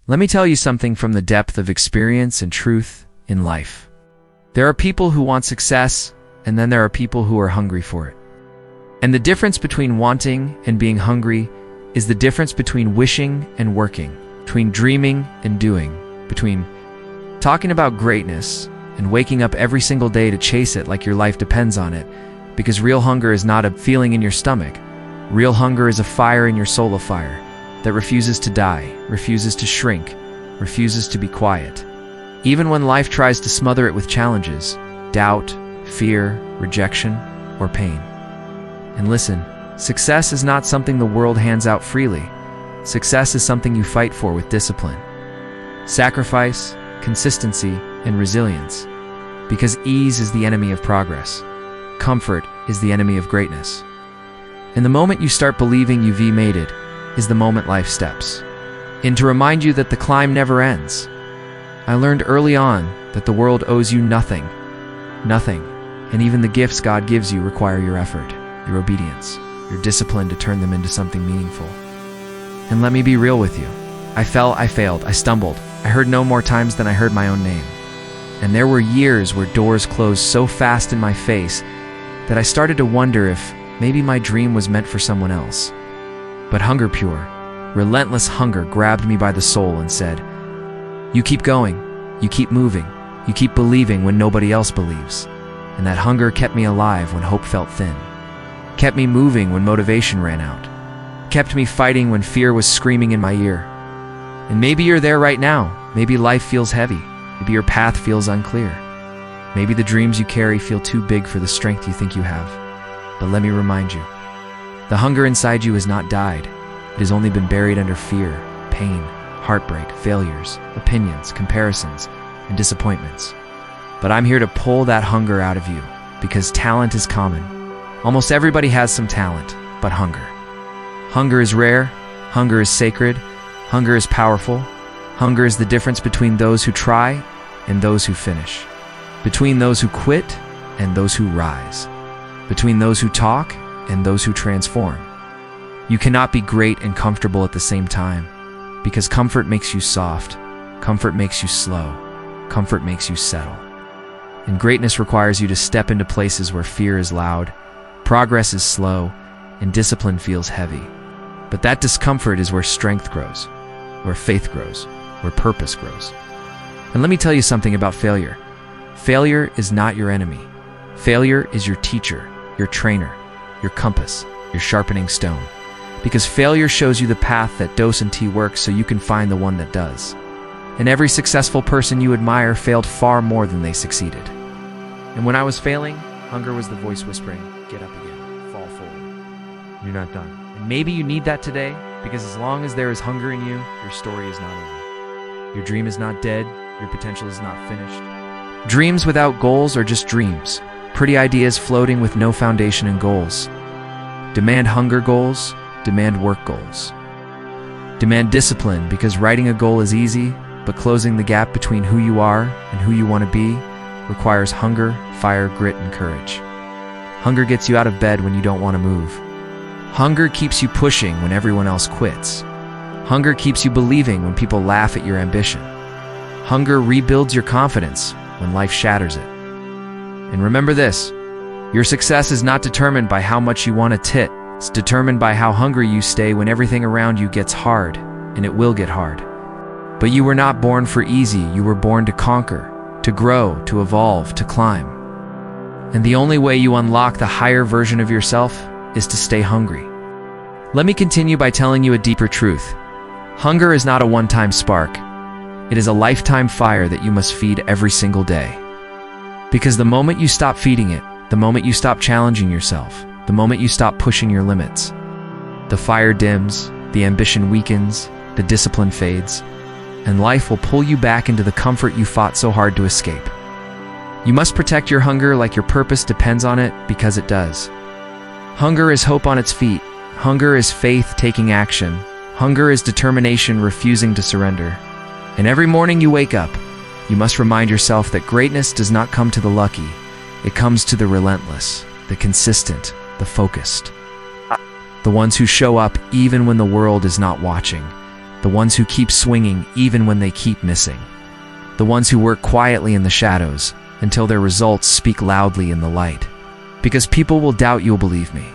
Let me tell you something from the depth of experience and truth in life. There are people who want success, and then there are people who are hungry for it. And the difference between wanting and being hungry is the difference between wishing and working, between dreaming and doing, between talking about greatness and waking up every single day to chase it like your life depends on it, because real hunger is not a feeling in your stomach. Real hunger is a fire in your soul, a fire that refuses to die, refuses to shrink, refuses to be quiet. Even when life tries to smother it with challenges, doubt, fear, rejection, or pain. And listen, success is not something the world hands out freely. Success is something you fight for with discipline, sacrifice, consistency, and resilience. Because ease is the enemy of progress. Comfort is the enemy of greatness. And the moment you start believing you've made it is the moment life steps in to remind you that the climb never ends. I learned early on that the world owes you nothing, and even the gifts God gives you require your effort, your obedience, your discipline to turn them into something meaningful. And let me be real with you. I fell, I failed, I stumbled. I heard no more times than I heard my own name. And there were years where doors closed so fast in my face that I started to wonder if maybe my dream was meant for someone else. But hunger pure, relentless hunger grabbed me by the soul and said, "You keep going, you keep moving, you keep believing when nobody else believes." And that hunger kept me alive when hope felt thin, kept me moving when motivation ran out, kept me fighting when fear was screaming in my ear. And maybe you're there right now. Maybe life feels heavy. Maybe your path feels unclear. Maybe the dreams you carry feel too big for the strength you think you have. But let me remind you, the hunger inside you has not died. It has only been buried under fear, pain, heartbreak, failures, opinions, comparisons, and disappointments. But I'm here to pull that hunger out of you, because talent is common. Almost everybody has some talent, but hunger. Hunger is rare, hunger is sacred, hunger is powerful. Hunger is the difference between those who try and those who finish, between those who quit and those who rise, between those who talk and those who transform. You cannot be great and comfortable at the same time, because comfort makes you soft, comfort makes you slow, comfort makes you settle. And greatness requires you to step into places where fear is loud, progress is slow, and discipline feels heavy. But that discomfort is where strength grows, where faith grows, where purpose grows. And let me tell you something about failure. Failure is not your enemy. Failure is your teacher, your trainer, your compass, your sharpening stone. Because failure shows you the path that doesn't work so you can find the one that does. And every successful person you admire failed far more than they succeeded. And when I was failing, hunger was the voice whispering, "Get up again, fall forward. You're not done." And maybe you need that today, because as long as there is hunger in you, your story is not over. Your dream is not dead, your potential is not finished. Dreams without goals are just dreams, pretty ideas floating with no foundation and goals. Demand hunger goals, demand work goals. Demand discipline, because writing a goal is easy, but closing the gap between who you are and who you want to be requires hunger, fire, grit, and courage. Hunger gets you out of bed when you don't want to move. Hunger keeps you pushing when everyone else quits. Hunger keeps you believing when people laugh at your ambition. Hunger rebuilds your confidence when life shatters it. And remember this, your success is not determined by how much you want to tit. It's determined by how hungry you stay when everything around you gets hard, and it will get hard. But you were not born for easy, you were born to conquer, to grow, to evolve, to climb. And the only way you unlock the higher version of yourself is to stay hungry. Let me continue by telling you a deeper truth. Hunger is not a one-time spark. It is a lifetime fire that you must feed every single day. Because the moment you stop feeding it, the moment you stop challenging yourself, the moment you stop pushing your limits, the fire dims, the ambition weakens, the discipline fades, and life will pull you back into the comfort you fought so hard to escape. You must protect your hunger like your purpose depends on it, because it does. Hunger is hope on its feet. Hunger is faith taking action. Hunger is determination refusing to surrender. And every morning you wake up, you must remind yourself that greatness does not come to the lucky. It comes to the relentless, the consistent, the focused. The ones who show up even when the world is not watching. the ones who keep swinging even when they keep missing, the ones who work quietly in the shadows until their results speak loudly in the light. Because people will doubt you'll believe me.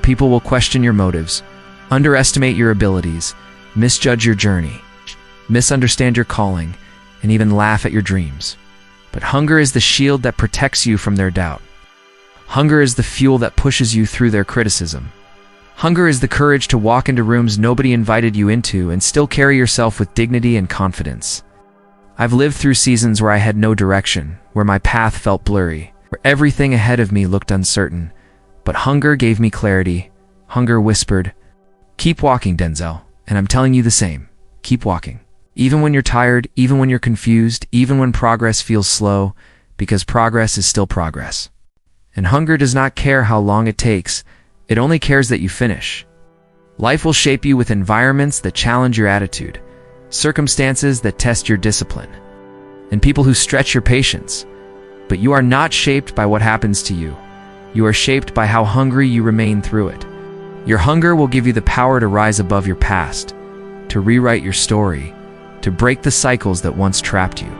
People will question your motives, underestimate your abilities, misjudge your journey, misunderstand your calling, and even laugh at your dreams. But hunger is the shield that protects you from their doubt. Hunger is the fuel that pushes you through their criticism. Hunger is the courage to walk into rooms nobody invited you into and still carry yourself with dignity and confidence. I've lived through seasons where I had no direction, where my path felt blurry, where everything ahead of me looked uncertain. But hunger gave me clarity. Hunger whispered, "Keep walking, Denzel." And I'm telling you the same. Keep walking. Even when you're tired, even when you're confused, even when progress feels slow, because progress is still progress. And hunger does not care how long it takes. It only cares that you finish. Life will shape you with environments that challenge your attitude, circumstances that test your discipline, and people who stretch your patience. But you are not shaped by what happens to you. You are shaped by how hungry you remain through it. Your hunger will give you the power to rise above your past, to rewrite your story, to break the cycles that once trapped you.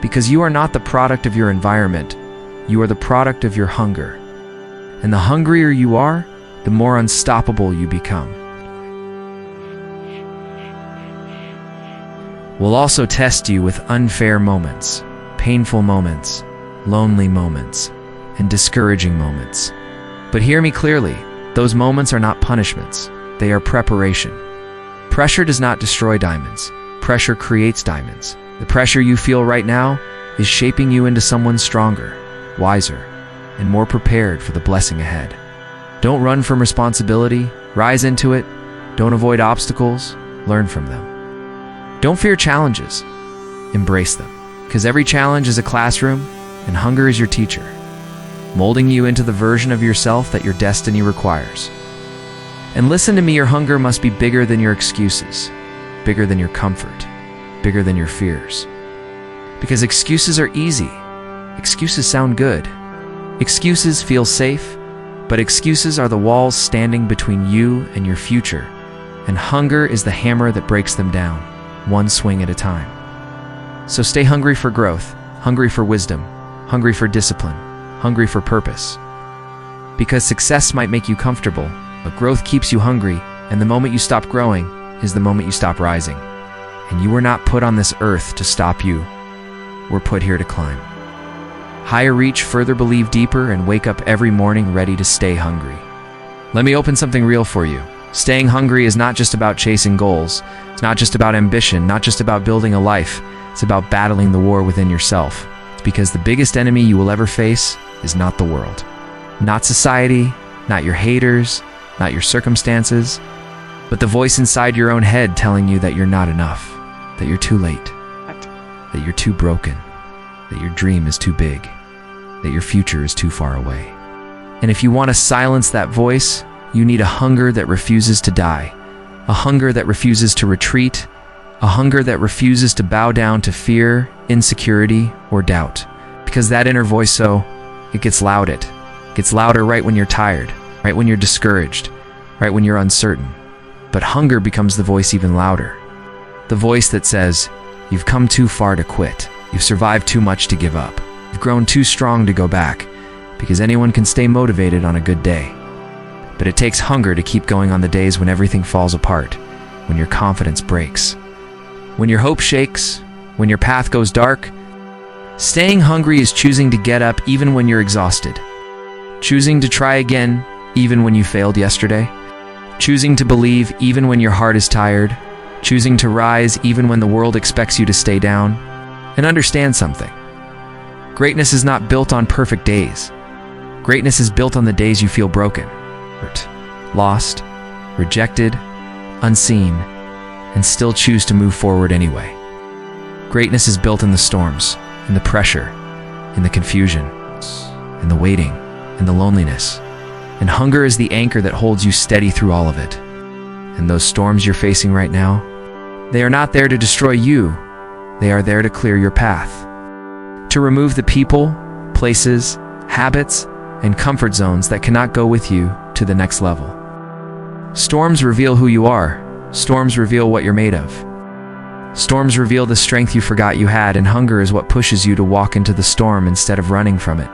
Because you are not the product of your environment, you are the product of your hunger. And the hungrier you are, the more unstoppable you become. We'll also test you with unfair moments, painful moments, lonely moments, and discouraging moments. But hear me clearly, those moments are not punishments, they are preparation. Pressure does not destroy diamonds, pressure creates diamonds. The pressure you feel right now is shaping you into someone stronger, wiser, and more prepared for the blessing ahead. Don't run from responsibility, rise into it. Don't avoid obstacles, learn from them. Don't fear challenges, embrace them. Because every challenge is a classroom, and hunger is your teacher, molding you into the version of yourself that your destiny requires. And listen to me, your hunger must be bigger than your excuses, bigger than your comfort, bigger than your fears. Because excuses are easy. Excuses sound good. Excuses feel safe, but excuses are the walls standing between you and your future, and hunger is the hammer that breaks them down, one swing at a time. So stay hungry for growth, hungry for wisdom, hungry for discipline, hungry for purpose. Because success might make you comfortable, but growth keeps you hungry, and the moment you stop growing is the moment you stop rising. And you were not put on this earth to stop you. We're put here to climb. Higher reach, further believe deeper, and wake up every morning ready to stay hungry. Let me open something real for you. Staying hungry is not just about chasing goals. It's not just about ambition, not just about building a life. It's about battling the war within yourself. It's because the biggest enemy you will ever face is not the world, not society, not your haters, not your circumstances, but the voice inside your own head telling you that you're not enough, that you're too late, that you're too broken, that your dream is too big, that your future is too far away. And if you want to silence that voice, you need a hunger that refuses to die, a hunger that refuses to retreat, a hunger that refuses to bow down to fear, insecurity, or doubt. Because that inner voice, it gets loud. It gets louder right when you're tired, right when you're discouraged, right when you're uncertain. But hunger becomes the voice even louder. The voice that says, you've come too far to quit. You've survived too much to give up. You've grown too strong to go back. Because anyone can stay motivated on a good day. But it takes hunger to keep going on the days when everything falls apart, when your confidence breaks, when your hope shakes, when your path goes dark. Staying hungry is choosing to get up even when you're exhausted. Choosing to try again even when you failed yesterday. Choosing to believe even when your heart is tired. Choosing to rise even when the world expects you to stay down. And understand something. Greatness is not built on perfect days. Greatness is built on the days you feel broken, hurt, lost, rejected, unseen, and still choose to move forward anyway. Greatness is built in the storms, in the pressure, in the confusion, in the waiting, in the loneliness. And hunger is the anchor that holds you steady through all of it. And those storms you're facing right now, they are not there to destroy you. They are there to clear your path. To remove the people, places, habits, and comfort zones that cannot go with you to the next level. Storms reveal who you are, Storms reveal what you're made of. Storms reveal the strength you forgot you had, and hunger is what pushes you to walk into the storm instead of running from it.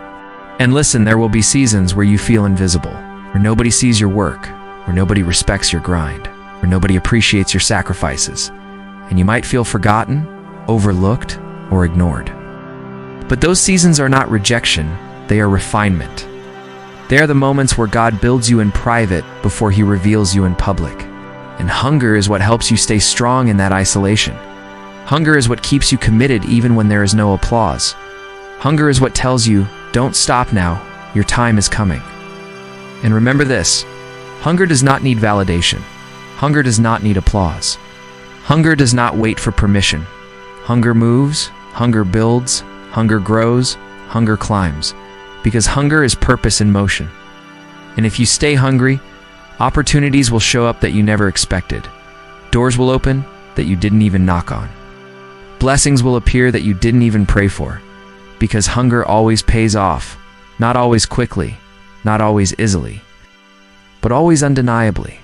And listen, there will be seasons where you feel invisible, where nobody sees your work, where nobody respects your grind, where nobody appreciates your sacrifices, and you might feel forgotten, overlooked, or ignored. But those seasons are not rejection, they are refinement. They are the moments where God builds you in private before He reveals you in public. And hunger is what helps you stay strong in that isolation. Hunger is what keeps you committed even when there is no applause. Hunger is what tells you, don't stop now, your time is coming. And remember this, hunger does not need validation. Hunger does not need applause. Hunger does not wait for permission. Hunger moves, hunger builds, hunger grows, hunger climbs. Because hunger is purpose in motion. And if you stay hungry, opportunities will show up that you never expected. Doors will open that you didn't even knock on. Blessings will appear that you didn't even pray for. Because hunger always pays off, not always quickly, not always easily, but always undeniably.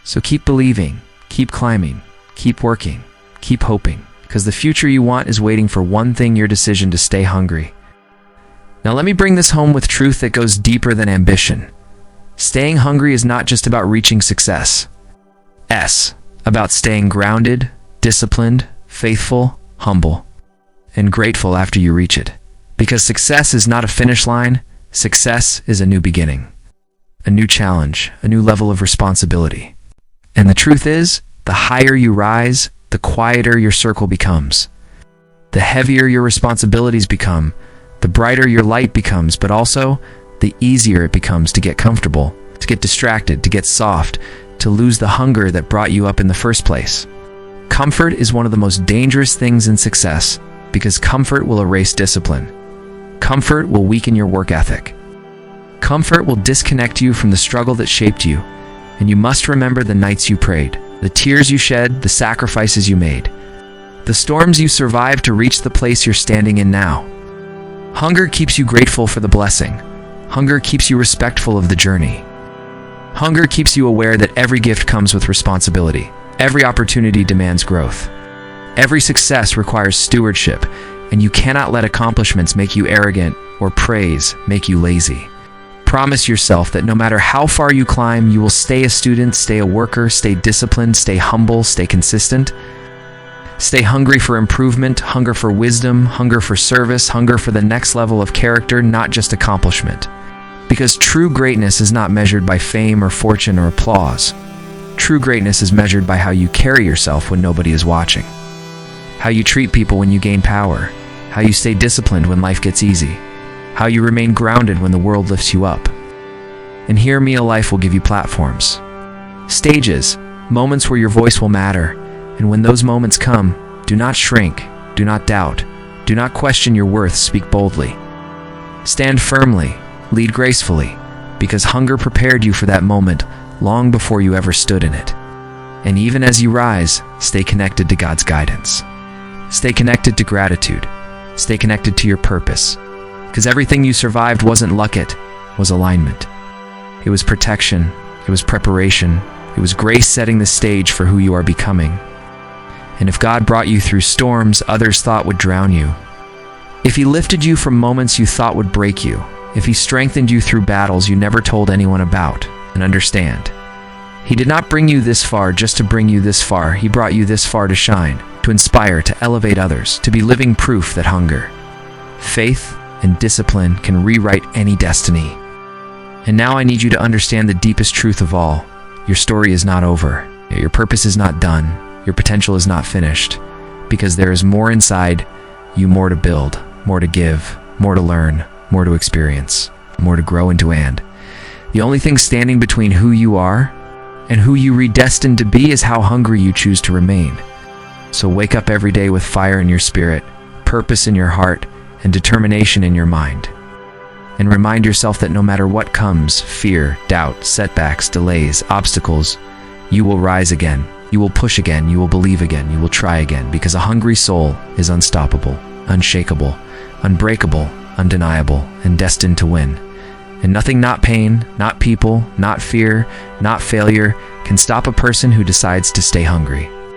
So keep believing, keep climbing, keep working, keep hoping, because the future you want is waiting for one thing: your decision to stay hungry. Now let me bring this home with truth that goes deeper than ambition. Staying hungry is not just about reaching success. It's about staying grounded, disciplined, faithful, humble, and grateful after you reach it. Because success is not a finish line, success is a new beginning, a new challenge, a new level of responsibility. And the truth is, the higher you rise, the quieter your circle becomes. The heavier your responsibilities become, the brighter your light becomes, but also the easier it becomes to get comfortable, to get distracted, to get soft, to lose the hunger that brought you up in the first place. Comfort is one of the most dangerous things in success, because comfort will erase discipline. Comfort will weaken your work ethic. Comfort will disconnect you from the struggle that shaped you, and you must remember the nights you prayed, the tears you shed, the sacrifices you made, the storms you survived to reach the place you're standing in now. Hunger keeps you grateful for the blessing. Hunger keeps you respectful of the journey. Hunger keeps you aware that every gift comes with responsibility. Every opportunity demands growth. Every success requires stewardship, and you cannot let accomplishments make you arrogant or praise make you lazy. Promise yourself that no matter how far you climb, you will stay a student, stay a worker, stay disciplined, stay humble, stay consistent. Stay hungry for improvement, hunger for wisdom, hunger for service, hunger for the next level of character, not just accomplishment. Because true greatness is not measured by fame or fortune or applause. True greatness is measured by how you carry yourself when nobody is watching. How you treat people when you gain power. How you stay disciplined when life gets easy. How you remain grounded when the world lifts you up. And here, Meal Life will give you platforms. Stages, moments where your voice will matter. And when those moments come, do not shrink, do not doubt, do not question your worth, speak boldly. Stand firmly, lead gracefully, because hunger prepared you for that moment long before you ever stood in it. And even as you rise, stay connected to God's guidance. Stay connected to gratitude. Stay connected to your purpose. Because everything you survived wasn't luck, it was alignment. It was protection, it was preparation, it was grace setting the stage for who you are becoming. And if God brought you through storms others thought would drown you, if He lifted you from moments you thought would break you, if He strengthened you through battles you never told anyone about, and understand, He did not bring you this far just to bring you this far. He brought you this far to shine, to inspire, to elevate others, to be living proof that hunger, faith, and discipline can rewrite any destiny. And now I need you to understand the deepest truth of all. Your story is not over. Your purpose is not done. Your potential is not finished, because there is more inside you, more to build, more to give, more to learn, more to experience, more to grow into. And the only thing standing between who you are and who you redestined to be is how hungry you choose to remain. So wake up every day with fire in your spirit, purpose in your heart, and determination in your mind. And remind yourself that no matter what comes, fear, doubt, setbacks, delays, obstacles, you will rise again. You will push again, you will believe again, you will try again, because a hungry soul is unstoppable, unshakable, unbreakable, undeniable, and destined to win. And nothing, not pain, not people, not fear, not failure, can stop a person who decides to stay hungry.